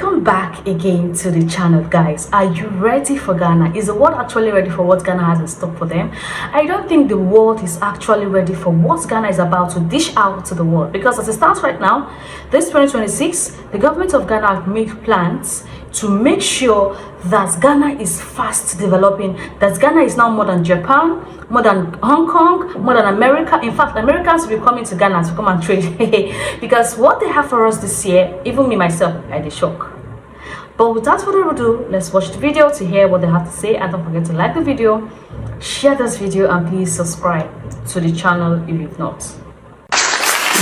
Welcome back again to the channel, guys. Are you ready for Ghana? Is the world actually ready for what Ghana has in stock for them? I don't think the world is actually ready for what Ghana is about to dish out to the world, because as it stands right now, this 2026, the government of Ghana have made plans to make sure that Ghana is fast developing, that Ghana is now more than Japan, more than Hong Kong, more than America. In fact, Americans will be coming to Ghana to come and trade because what they have for us this year, even me myself, I did shock. But without further ado, let's watch the video to hear what they have to say, and don't forget to like the video, share this video, and please subscribe to the channel if you've not.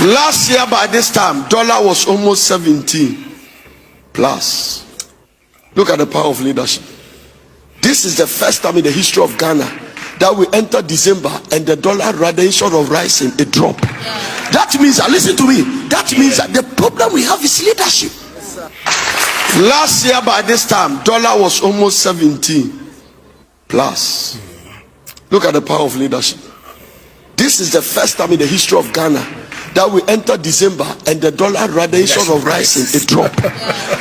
Last year by this time, dollar was almost 17 plus. Look at the power of leadership. This is the first time in the history of Ghana that we enter December and the dollar, rather instead of rising, it dropped. That means, listen to me, that means that the problem we have is leadership. Last year by this time, dollar was almost 17 plus. Look at the power of leadership. This is the first time in the history of Ghana that we enter December and the dollar, rather instead of rising, it dropped.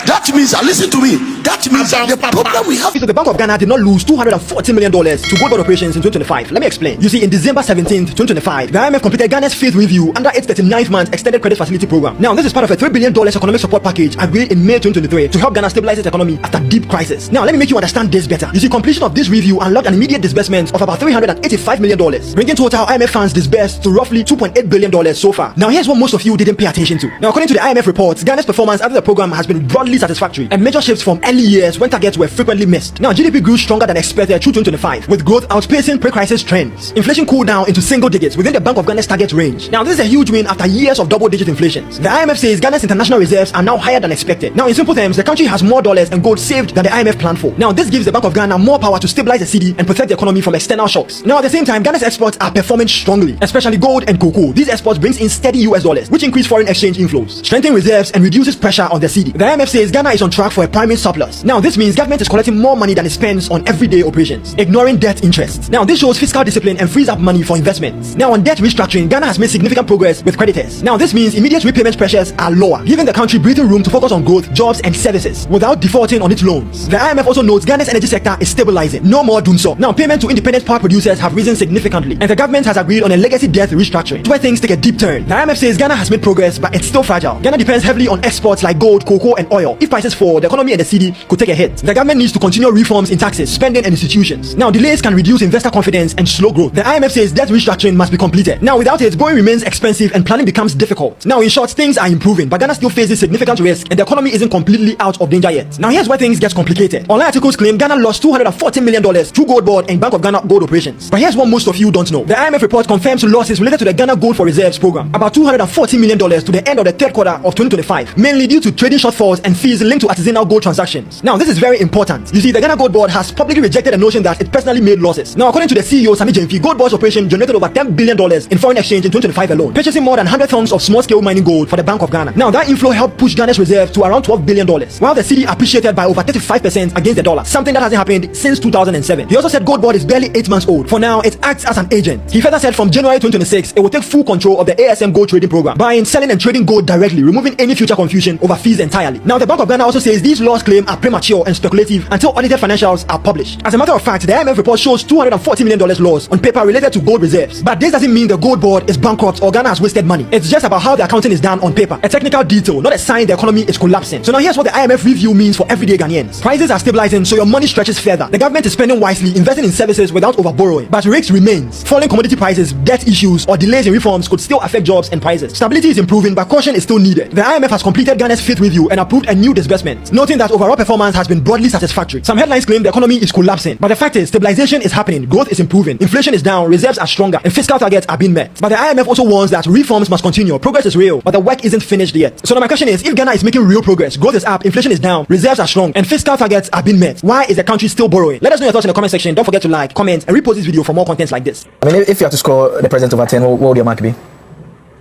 That means, listen to me, that means that the problem we have. So the Bank of Ghana did not lose $240 million to gold bond operations in 2025. Let me explain. You see, in December 17th, 2025, the IMF completed Ghana's fifth review under its 39th month extended credit facility program. Now, this is part of a $3 billion economic support package agreed in May 2023 to help Ghana stabilize its economy after deep crisis. Now, let me make you understand this better. You see, completion of this review unlocked an immediate disbursement of about $385 million, bringing total IMF funds disbursed to roughly $2.8 billion so far. Now, here's what most of you didn't pay attention to. Now, according to the IMF reports, Ghana's performance after the program has been broadly satisfactory, and major shifts from early years when targets were frequently missed. Now, GDP grew stronger than expected through 2025, with growth outpacing pre-crisis trends. Inflation cooled down into single digits within the Bank of Ghana's target range. Now, this is a huge win after years of double-digit inflations. The IMF says Ghana's international reserves are now higher than expected. Now, in simple terms, the country has more dollars and gold saved than the IMF planned for. Now, this gives the Bank of Ghana more power to stabilize the cedi and protect the economy from external shocks. Now, at the same time, Ghana's exports are performing strongly, especially gold and cocoa. These exports brings in steady US dollars, which increase foreign exchange inflows, strengthen reserves, and reduces pressure on the cedi. The IMF says Ghana is on track for a primary surplus. Now, this means government is collecting more money than it spends on everyday operations, ignoring debt interest. Now, this shows fiscal discipline and frees up money for investments. Now, on debt restructuring, Ghana has made significant progress with creditors. Now, this means immediate repayment pressures are lower, giving the country breathing room to focus on growth, jobs, and services without defaulting on its loans. The IMF also notes Ghana's energy sector is stabilizing. No more doom so. Now, payment to independent power producers have risen significantly, and the government has agreed on a legacy debt restructuring, where things take a deep turn. The IMF says Ghana has made progress, but it's still fragile. Ghana depends heavily on exports like gold, cocoa, and oil. If prices fall, the economy and the cedi could take a hit. The government needs to continue reforms in taxes, spending, and institutions. Now, delays can reduce investor confidence and slow growth. The IMF says debt restructuring must be completed. Now, without it, borrowing remains expensive and planning becomes difficult. Now, in short, things are improving, but Ghana still faces significant risk, and the economy isn't completely out of danger yet. Now, here's where things get complicated. Online articles claim Ghana lost $240 million through gold board and Bank of Ghana gold operations. But here's what most of you don't know. The IMF report confirms losses related to the Ghana Gold for Reserves program, about $240 million to the end of the third quarter of 2025, mainly due to trading shortfalls and fees linked to artisanal gold transactions. Now, this is very important. You see, the Ghana Gold Board has publicly rejected the notion that it personally made losses. Now, according to the CEO, Sami Jemfi, Gold Board's operation generated over $10 billion in foreign exchange in 2025 alone, purchasing more than 100 tons of small-scale mining gold for the Bank of Ghana. Now, that inflow helped push Ghana's reserves to around $12 billion, while the cedi appreciated by over 35% against the dollar, something that hasn't happened since 2007. He also said Gold Board is barely 8 months old. For now, it acts as an agent. He further said from January 2026, it will take full control of the ASM gold trading program, buying, selling, and trading gold directly, removing any future confusion over fees entirely. Now, the Bank of Ghana also says these loss claims are premature and speculative until audited financials are published. As a matter of fact, the IMF report shows $240 million loss on paper related to gold reserves. But this doesn't mean the Gold Board is bankrupt or Ghana has wasted money. It's just about how the accounting is done on paper, a technical detail, not a sign the economy is collapsing. So now here's what the IMF review means for everyday Ghanaians. Prices are stabilizing, so your money stretches further. The government is spending wisely, investing in services without overborrowing. But risk remains. Falling commodity prices, debt issues, or delays in reforms could still affect jobs and prices. Stability is improving, but caution is still needed. The IMF has completed Ghana's fifth review and approved a new disbursement, noting that overall performance has been broadly satisfactory. Some headlines claim the economy is collapsing, but the fact is stabilization is happening, growth is improving, inflation is down, reserves are stronger, and fiscal targets are being met. But the IMF also warns that reforms must continue. Progress is real, but the work isn't finished yet. So now my question is, if Ghana is making real progress, growth is up, inflation is down, reserves are strong, and fiscal targets are being met, why is the country still borrowing? Let us know your thoughts in the comment section. Don't forget to like, comment, and repost this video for more contents like this. I mean, if you have to score the president over 10, what would your mark be?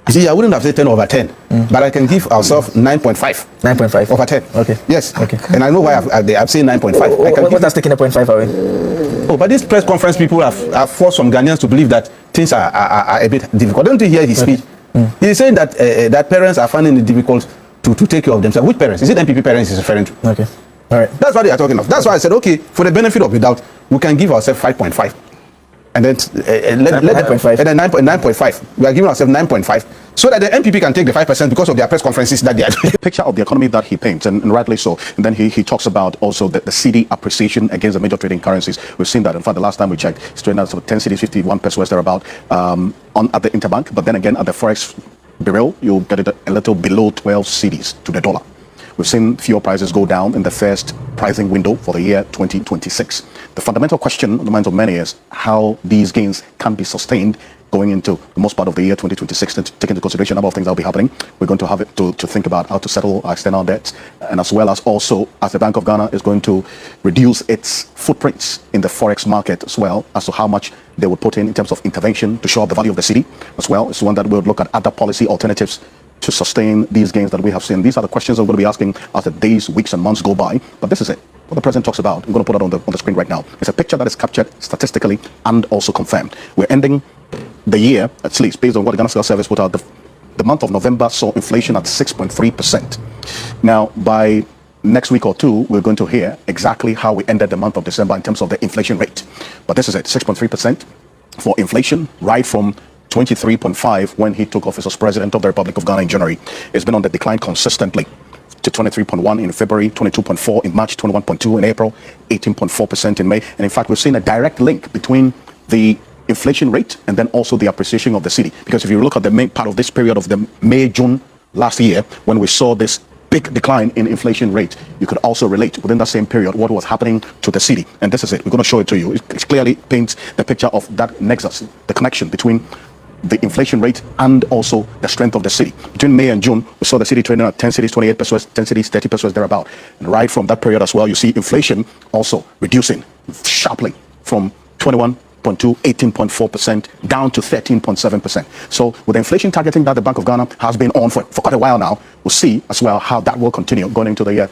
You see, I wouldn't have said 10 over 10, but I can give ourselves 9.5. 9.5 over 10. Okay. Yes. Okay. And I know why I've said 9.5. What has taken the 0.5 away? Oh, but this press conference, people have forced some Ghanaians to believe that things are a bit difficult. Don't you hear his speech? He's saying that that parents are finding it difficult to take care of themselves. Which parents? Is it MPP parents is referring to? Okay. All right. That's what they are talking of. That's why I said, okay, for the benefit of the doubt, we can give ourselves 5.5. And then 9.5. And then 9.5. We are giving ourselves 9.5 so that the MPP can take the 5% because of their press conferences that they are doing. Picture of the economy that he paints, and rightly so. And then he talks about also the cedi appreciation against the major trading currencies. We've seen that. In fact, the last time we checked, it's trading at 10 cedis, 51 pesos thereabout at the interbank. But then again, at the Forex Bureau, you'll get it a little below 12 cedis to the dollar. We've seen fuel prices go down in the first pricing window for the year 2026. The fundamental question on the minds of many is how these gains can be sustained going into the most part of the year 2026, and to take into consideration a number of things that will be happening. We're going to have it to think about how to settle our external debts, and as well as also as the Bank of Ghana is going to reduce its footprints in the forex market as well, as to how much they would put in terms of intervention to show up the value of the cedi as well. It's one that we'll look at other policy alternatives to sustain these gains that we have seen. These are the questions I'm going to be asking as the days, weeks, and months go by. But this is it. What the president talks about, I'm going to put it on the screen right now. It's a picture that is captured statistically and also confirmed. We're ending the year, at least based on what the Ghana Sales Service put out. The month of November saw inflation at 6.3%. Now, by next week or two, we're going to hear exactly how we ended the month of December in terms of the inflation rate. But this is it, 6.3% for inflation, right from 23.5 when he took office as president of the Republic of Ghana in January. It's been on the decline consistently to 23.1 in February, 22.4 in March, 21.2 in April, 18.4% in May. And in fact, we've seen a direct link between the inflation rate and then also the appreciation of the cedi. Because if you look at the main part of this period of the May, June last year, when we saw this big decline in inflation rate, you could also relate within that same period what was happening to the cedi. And this is it. We're going to show it to you. It clearly paints the picture of that nexus, the connection between the inflation rate and also the strength of the cedi. Between May and June, we saw the cedi trading at 10 cedis, 28 pesos, 10 cedis, 30 pesos thereabout. And right from that period as well, you see inflation also reducing sharply from 21.2, 18.4% down to 13.7%. So with the inflation targeting that the Bank of Ghana has been on for quite a while now, we'll see as well how that will continue going into the year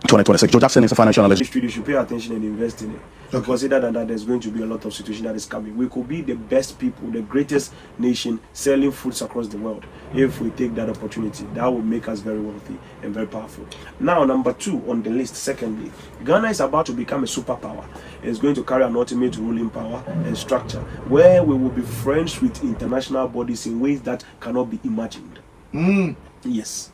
2026. Joe Jackson is a financial analyst. You should pay attention and invest in it. So consider that there's going to be a lot of situation that is coming. We could be the best people, the greatest nation selling foods across the world. If we take that opportunity, that will make us very wealthy and very powerful. Now, number 2 on the list, secondly, Ghana is about to become a superpower. It's going to carry an ultimate ruling power and structure where we will be friends with international bodies in ways that cannot be imagined. Yes.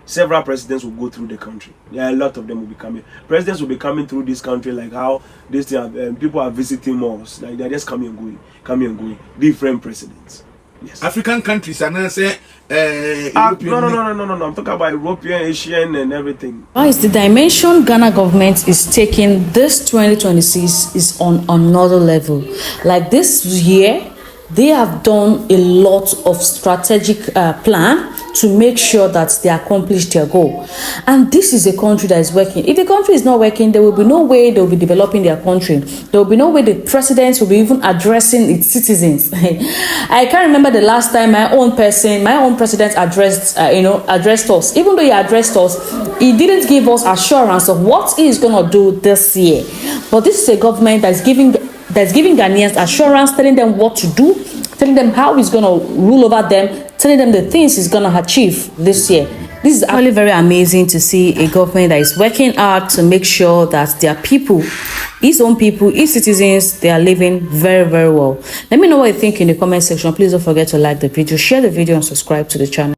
Several presidents will go through the country. Yeah, a lot of them will be coming. Presidents will be coming through this country like how this thing, people are visiting malls. Like they're just coming and going. Different presidents. Yes. African countries and I say no. I'm talking about European, Asian, and everything. Guys, the dimension Ghana government is taking this 2026 is on another level. Like this year, they have done a lot of strategic plan to make sure that they accomplish their goal. And this is a country that is working. If the country is not working, there will be no way they will be developing their country. There will be no way the president will be even addressing its citizens. I can't remember the last time my own president addressed us. Even though he addressed us, he didn't give us assurance of what he is going to do this year. But this is a government that's giving Ghanaians assurance, telling them what to do, telling them how he's going to rule over them, telling them the things he's going to achieve this year. This is actually very amazing to see a government that is working hard to make sure that their people, his own people, his citizens, they are living very, very well. Let me know what you think in the comment section. Please don't forget to like the video, share the video, and subscribe to the channel.